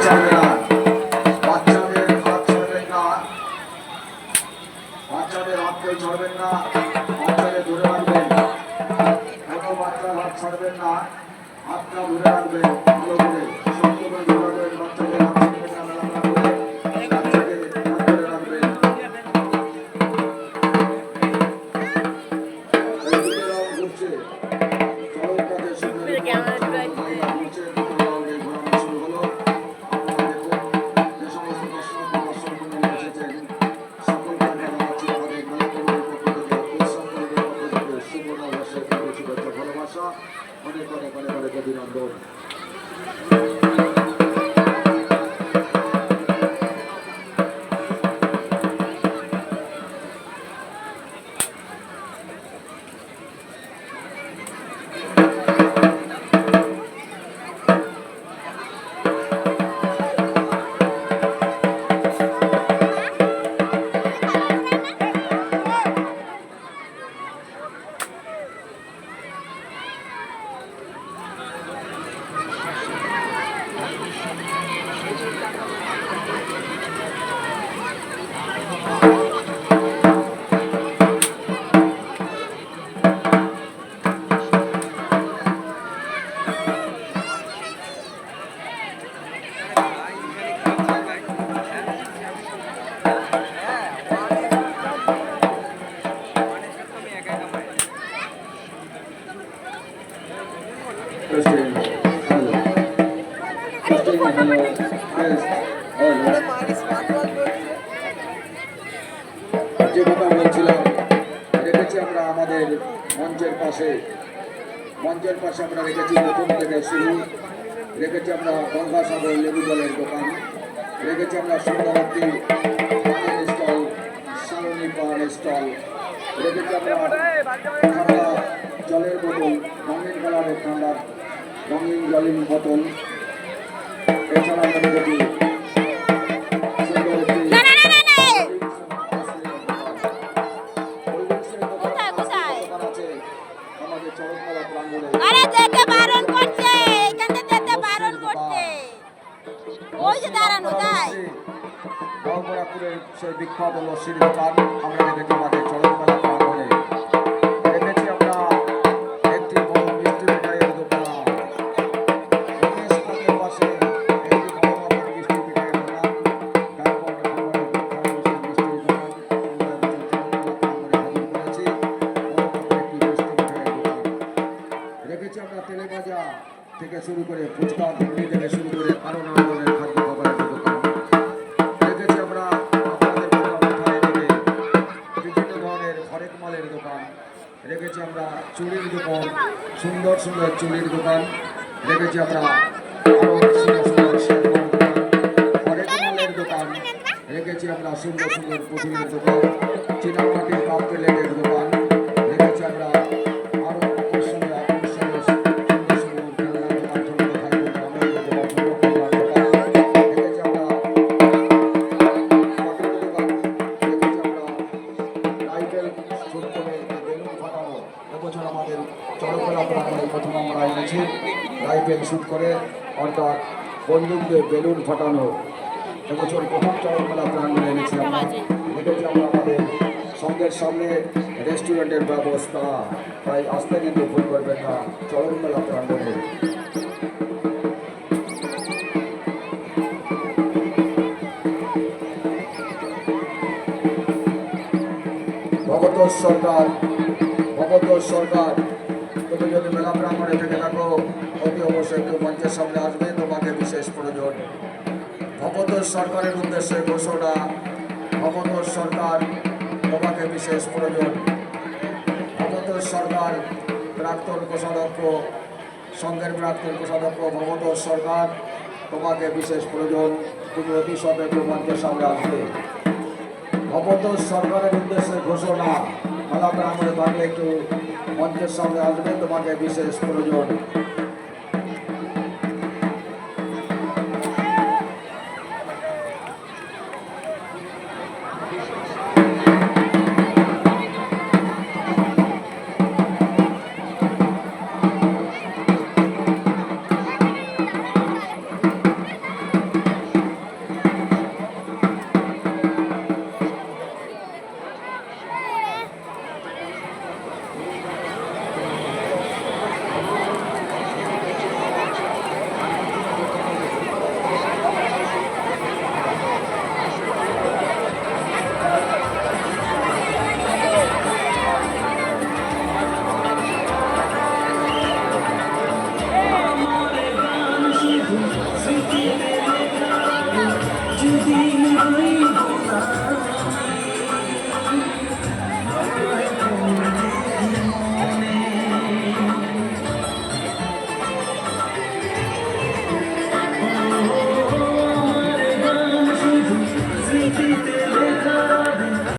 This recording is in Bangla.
ছাড়বে না, বাচ্চাদের হাত ছাড়বেন না, বাচ্চাদের হাত কেউ ছাড়বেন না, বাচ্চাদের ধরে রাখবেন, কোনো বাচ্চার হাত ছাড়বেন না, হাতটা ধরে রাখবেন ভালো করে, শক্ত করে ধরে রাখবেন, বাচ্চাদের হাত ছাড়বেন না, মেলামেলা করে বাচ্চাকে হাত ধরে রাখবেন। এই দুটো রাউন্ড ঘুরছে, চরক পথে সুন্দরী মহিলা ঘুরছে, দুটো রাউন্ডে ঘোরানো শুরু হলো। আপনারা দেখুন, যে সমস্ত দর্শক বা দর্শক মণ্ডলী এসেছেন সকলকে আমরা জানাচ্ছি আমাদের মেলা কমিটির পক্ষ থেকে, উৎসব কমিটির পক্ষ থেকে শুভ নববর্ষের শুভেচ্ছা ভালোবাসা, অনেক অনেক অনেক অনেক অভিনন্দন। যে কথা বলছিলাম, রেখেছি আমরা আমাদের মঞ্চের পাশে আমরা রেখেছি প্রথম থেকে শুরু, রেখেছি আমরা গঙ্গাসাগর লেবু জলের দোকান, রেখেছি আমরা সুন্দরবতী পানের স্টল, সারণী পানের স্টল, রেখেছি আমরা ঠান্ডা জলের বোতল, রঙিন কালারের ঠান্ডা রঙিন জলের বোতল, এছাড়া আমরা রেখেছি সেই বিখ্যাত লস্যির দোকান আমরা রেখেছি আমাদের চরকতলা প্রাঙ্গণে, রেখেছি আমরা একটি বড় মিষ্টি মিঠাইয়ের দোকান, পাশে একটি বড় মাপের মিষ্টি মিঠাইয়ের দোকান, তারপর মিষ্টির দোকান আমরা করেছি, বড় মাপের একটি মিষ্টি মিঠাইয়ের দোকান, রেখেছি আমরা তেলে ভাজা থেকে শুরু করে ফুচকা ঘুগনি থেকে শুরু করে আরো নানা ধরনের খাদ্য খাবারের দোকান, রেখেছি আমরা দোকান, রেখেছি আমরা চুড়ির দোকান, সুন্দর সুন্দর চুড়ির দোকান, রেখেছি আমরা আরো সুন্দর সুন্দর শেরওয়ার দোকান, হরেক মালের দোকান, রেখেছি আমরা সুন্দর সুন্দর পুতুলের দোকান, চীনামাটির কাপ প্লেটের দোকান, রেখেছি আমরা আরো আকর্ষণীয় আকর্ষণীয় সুন্দর সুন্দর খেলনার দোকান, ছোট ভাই বোনরা আমাদের দোকান, রেখেছি আমরা এবছর আমাদের চরকতলা প্রাঙ্গণে প্রথম আমরা এনেছি রাইফেল শুট করে, অর্থাৎ বন্দুক দিয়ে বেলুন ফাটানো, এবছর প্রথম চরকতলা প্রাঙ্গণে এনেছি আমরা, রেখেছি আমরা আমাদের সঙ্গের সামনে রেস্টুরেন্টের ব্যবস্থা, তাই আসতে কিন্তু ভুল করবেন না চরকতলা প্রাঙ্গণে। ভগতোষ সরকার, তুমি যদি মেলা প্রাঙ্গণে থেকে থাকো অতি অবশ্যই একটু মঞ্চের সামনে আসবে, তোমাকে বিশেষ প্রয়োজন। ভগতোষ সরকারের উদ্দেশ্যে ঘোষণা, ভগতোষ সরকার তোমাকে বিশেষ প্রয়োজন। ভগতোষ সরকার প্রাক্তন কোষাধ্যক্ষ, সংঘের প্রাক্তন কোষাধ্যক্ষ ভগতোষ সরকার, তোমাকে বিশেষ প্রয়োজন, তুমি অতি সবে একটু মঞ্চের সামনে আসবে। ভগতোষ সরকারের উদ্দেশ্যে ঘোষণা, মেলা প্রাঙ্গণে থাকলে একটু মঞ্চের সামনে আসবে, তোমাকে বিশেষ প্রয়োজন।